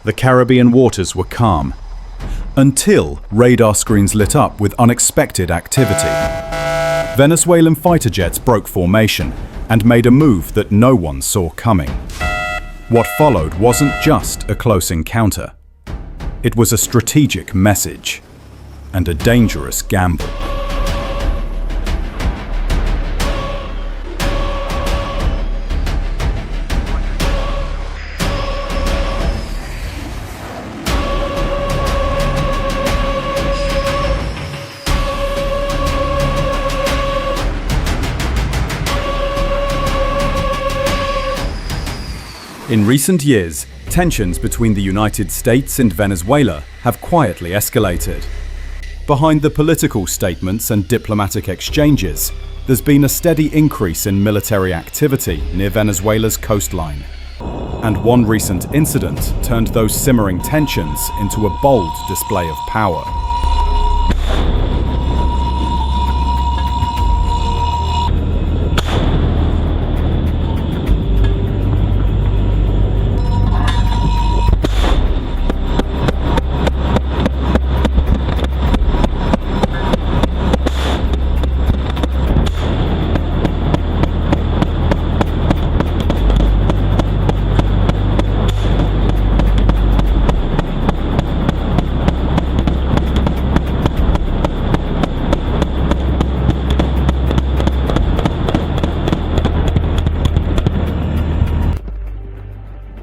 the Caribbean waters were calm, until radar screens lit up with unexpected activity. Venezuelan fighter jets broke formation and made a move that no one saw coming. What followed wasn't just a close encounter. It was a strategic message and a dangerous gamble. In recent years, tensions between the United States and Venezuela have quietly escalated. Behind the political statements and diplomatic exchanges, there's been a steady increase in military activity near Venezuela's coastline. And one recent incident turned those simmering tensions into a bold display of power.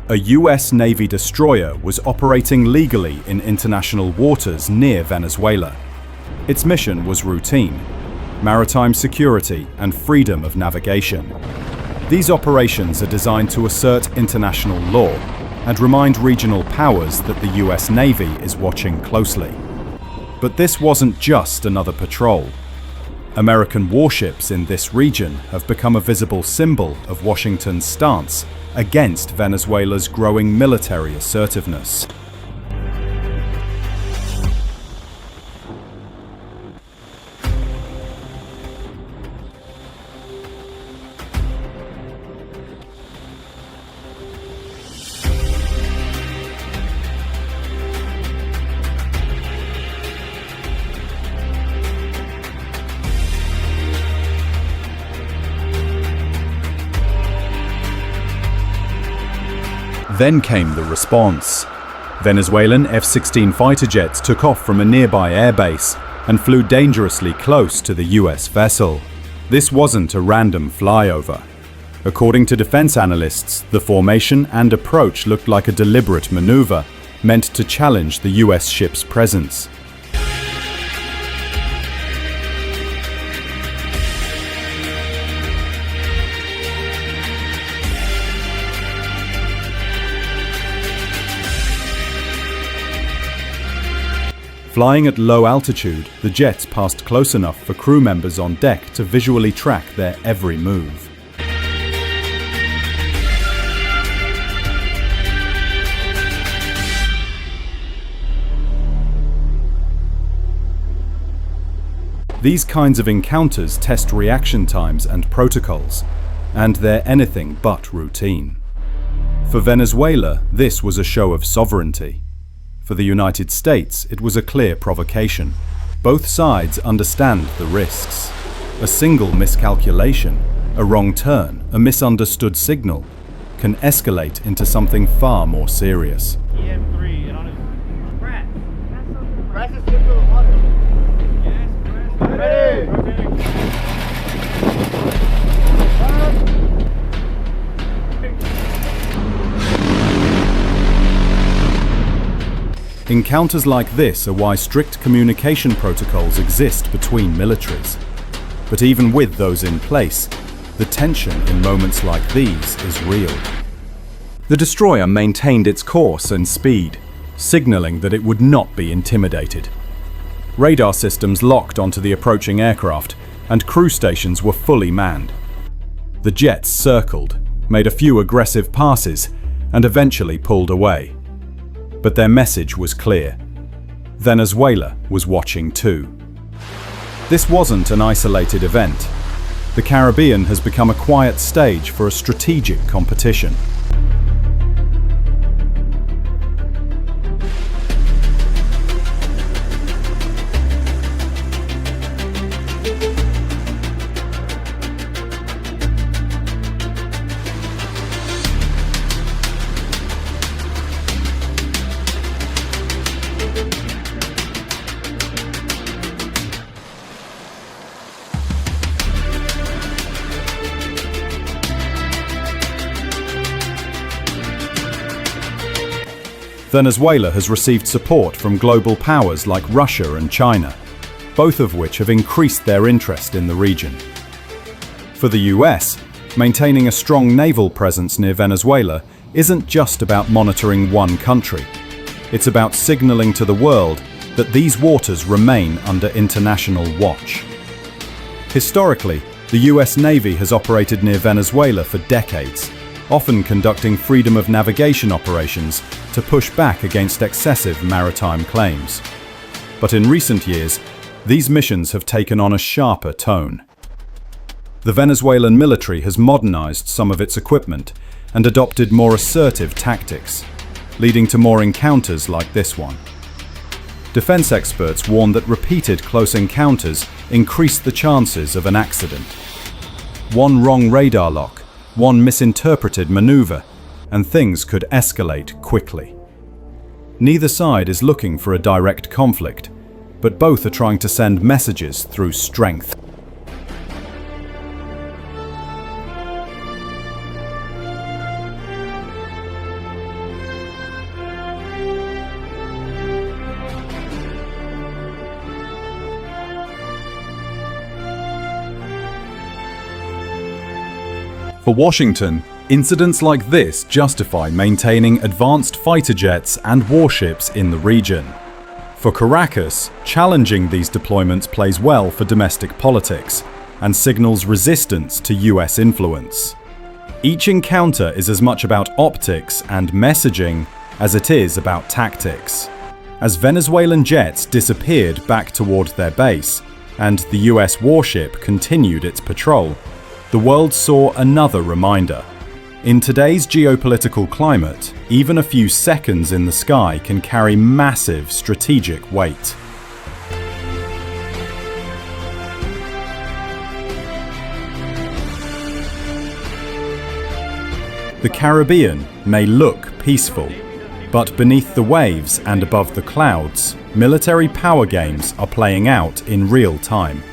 A US Navy destroyer was operating legally in international waters near Venezuela. Its mission was routine: maritime security and freedom of navigation. These operations are designed to assert international law and remind regional powers that the US Navy is watching closely. But this wasn't just another patrol. American warships in this region have become a visible symbol of Washington's stance against Venezuela's growing military assertiveness. Then came the response. Venezuelan F-16 fighter jets took off from a nearby airbase and flew dangerously close to the US vessel. This wasn't a random flyover. According to defense analysts, the formation and approach looked like a deliberate maneuver meant to challenge the US ship's presence. Flying at low altitude, the jets passed close enough for crew members on deck to visually track their every move. These kinds of encounters test reaction times and protocols, and they're anything but routine. For Venezuela, this was a show of sovereignty. For the United States, it was a clear provocation. Both sides understand the risks. A single miscalculation, a wrong turn, a misunderstood signal can escalate into something far more serious. EM3, and on it. Brad, Brad is good for the water. Yes, Brad. Ready. Encounters like this are why strict communication protocols exist between militaries. But even with those in place, the tension in moments like these is real. The destroyer maintained its course and speed, signaling that it would not be intimidated. Radar systems locked onto the approaching aircraft, and crew stations were fully manned. The jets circled, made a few aggressive passes, and eventually pulled away. But their message was clear. Venezuela was watching too. This wasn't an isolated event. The Caribbean has become a quiet stage for a strategic competition. Venezuela has received support from global powers like Russia and China, both of which have increased their interest in the region. For the US, maintaining a strong naval presence near Venezuela isn't just about monitoring one country. It's about signaling to the world that these waters remain under international watch. Historically, the US Navy has operated near Venezuela for decades, often conducting freedom of navigation operations to push back against excessive maritime claims. But in recent years, these missions have taken on a sharper tone. The Venezuelan military has modernized some of its equipment and adopted more assertive tactics, leading to more encounters like this one. Defense experts warn that repeated close encounters increase the chances of an accident. One wrong radar lock, one misinterpreted maneuver, and things could escalate quickly. Neither side is looking for a direct conflict, but both are trying to send messages through strength. For Washington, incidents like this justify maintaining advanced fighter jets and warships in the region. For Caracas, challenging these deployments plays well for domestic politics and signals resistance to US influence. Each encounter is as much about optics and messaging as it is about tactics. As Venezuelan jets disappeared back toward their base and the US warship continued its patrol, the world saw another reminder. In today's geopolitical climate, even a few seconds in the sky can carry massive strategic weight. The Caribbean may look peaceful, but beneath the waves and above the clouds, military power games are playing out in real time.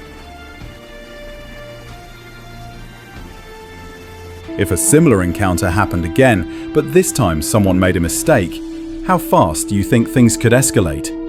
If a similar encounter happened again, but this time someone made a mistake, how fast do you think things could escalate?